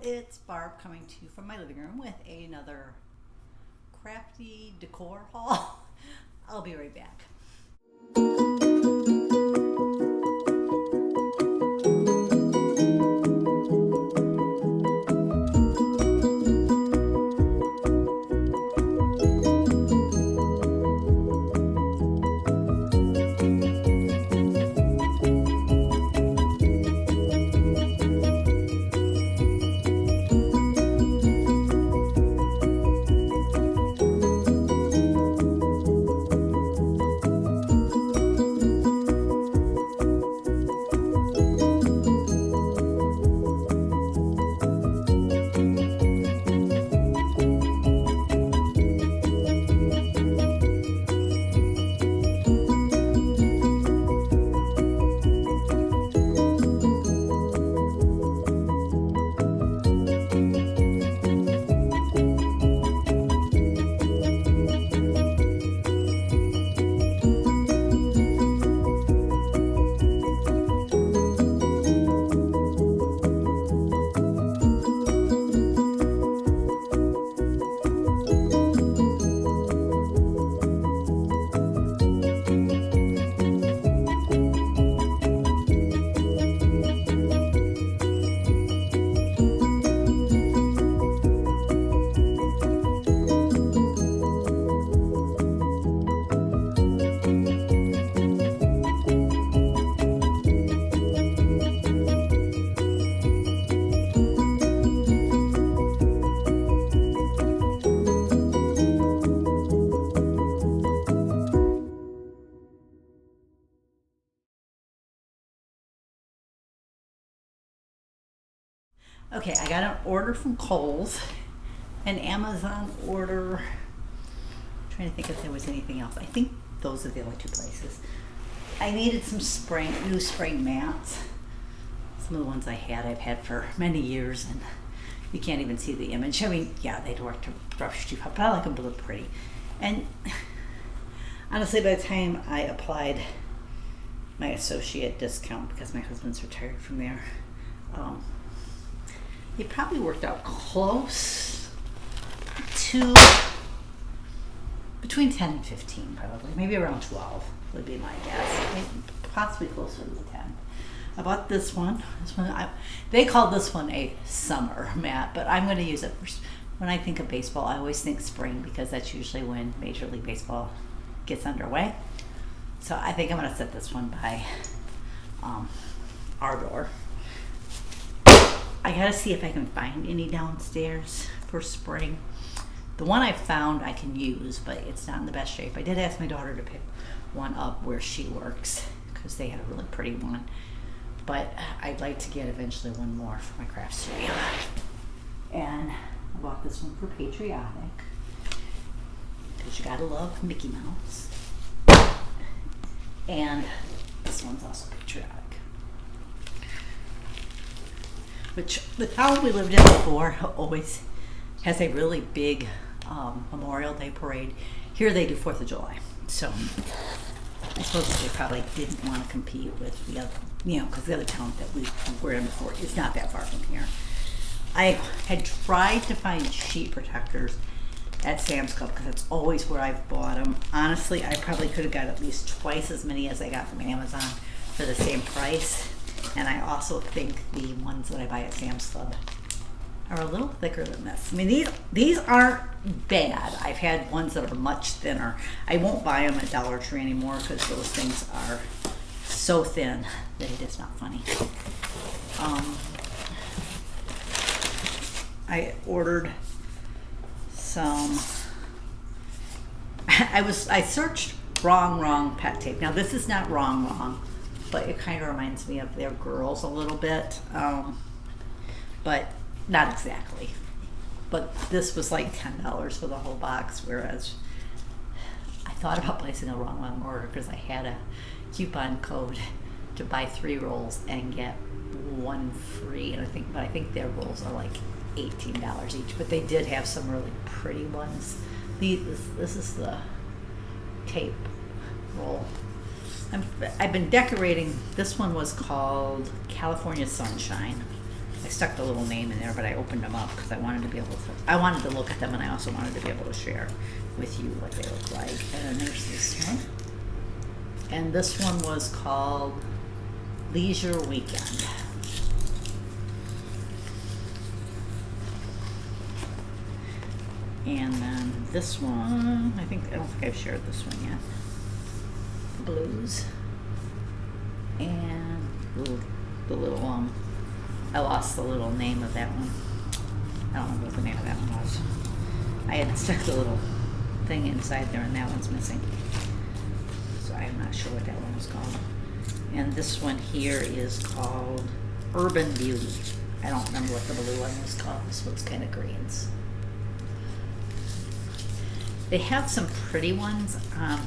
It's Barb coming to you from my living room with another crafty decor haul. I'll be right back. Okay, I got an order from Kohl's, an Amazon order. I'm trying to think if there was anything else. I think those are the only two places. I needed some new spring mats. Some of the ones I've had for many years, and you can't even see the image. I mean, yeah, they'd work to brush too hard, but I like them to look pretty. And honestly, by the time I applied my associate discount, because my husband's retired from there, it probably worked out close to between 10 and 15, probably. Maybe around 12 would be my guess. Maybe possibly closer to the 10. I bought this one. They call this one a summer mat, but I'm going to use it when I think of baseball. I always think spring because that's usually when Major League Baseball gets underway. So I think I'm going to set this one by our door. I gotta see if I can find any downstairs for spring. The one I found I can use, but it's not in the best shape. I did ask my daughter to pick one up where she works because they had a really pretty one. But I'd like to get eventually one more for my craft studio. And I bought this one for Patriotic because you gotta love Mickey Mouse. And this one's also patriotic. Which the town we lived in before always has a really big Memorial Day parade. Here they do 4th of July. So I suppose they probably didn't want to compete with the other, because the other town that we were in before is not that far from here. I had tried to find sheet protectors at Sam's Club because that's always where I've bought them. Honestly, I probably could have got at least twice as many as I got from Amazon for the same price. And I also think the ones that I buy at Sam's Club are a little thicker than this. I mean, these aren't bad. I've had ones that are much thinner. I won't buy them at Dollar Tree anymore because those things are so thin that it is not funny. I ordered some. I searched wrong pet tape. Now this is not wrong. But it kind of reminds me of their girls a little bit, but not exactly. But this was like $10 for the whole box, whereas I thought about placing a wrong order because I had a coupon code to buy 3 rolls and get 1 free, and I think their rolls are like $18 each. But they did have some really pretty ones. This is the tape roll. I've been decorating. This one was called California Sunshine. I stuck the little name in there, but I opened them up because I wanted to be able to, I wanted to look at them, and I also wanted to be able to share with you what they look like. And then there's this one. And this one was called Leisure Weekend. And then this one, I don't think I've shared this one yet. Blues. And the little, I lost the little name of that one. I don't know what the name of that one was. I had stuck the little thing inside there, and that one's missing. So I'm not sure what that one was called. And this one here is called Urban Beauty. I don't remember what the blue one was called. This one's kind of greens. They have some pretty ones.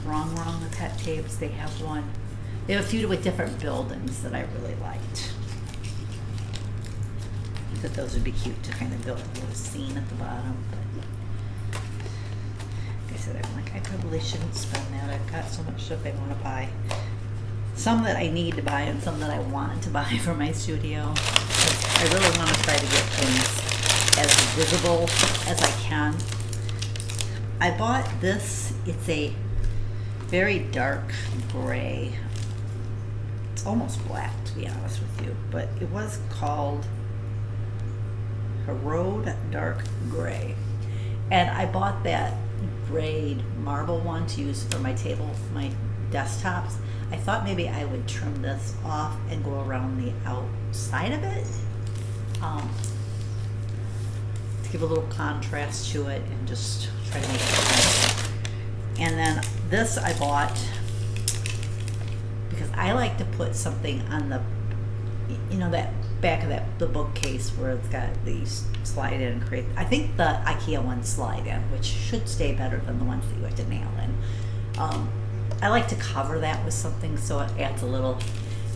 Wrong with Pet Tapes. They have one. They have a few with different buildings that I really liked. I thought those would be cute to kind of build a little scene at the bottom. But like I said, I probably shouldn't spend that. I've got so much stuff I want to buy. Some that I need to buy and some that I want to buy for my studio. I really want to try to get things as visible as I can. I bought this. It's a very dark gray. It's almost black, to be honest with you, but it was called Road Dark Gray. And I bought that grayed marble one to use for my table, my desktops. I thought maybe I would trim this off and go around the outside of it. To give a little contrast to it and just try to make it nice. And then this I bought because I like to put something on the, that back of the bookcase where it's got these slide in and create. I think the IKEA ones slide in, which should stay better than the ones that you have to nail in. I like to cover that with something so it adds a little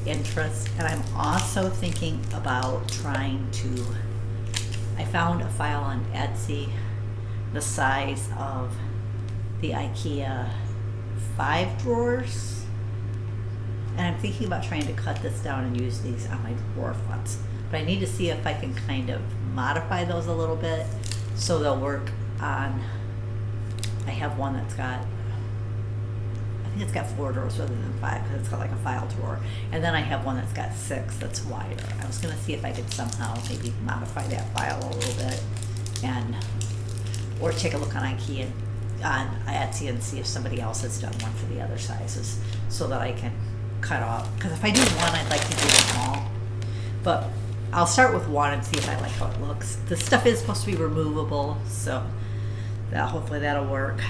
interest. And I'm also thinking about trying to, I found a file on Etsy the size of the IKEA 5 drawers. And I'm thinking about trying to cut this down and use these on my drawer fronts. But I need to see if I can kind of modify those a little bit so they'll work on, I have one that's got, I think it's got 4 drawers rather than 5 because it's got like a file drawer. And then I have one that's got 6 that's wider. I was going to see if I could somehow maybe modify that file a little bit, or take a look on IKEA, on Etsy, and see if somebody else has done one for the other sizes so that I can cut off. Because if I do one, I'd like to do them all. But I'll start with one and see if I like how it looks. This stuff is supposed to be removable, so hopefully that'll work.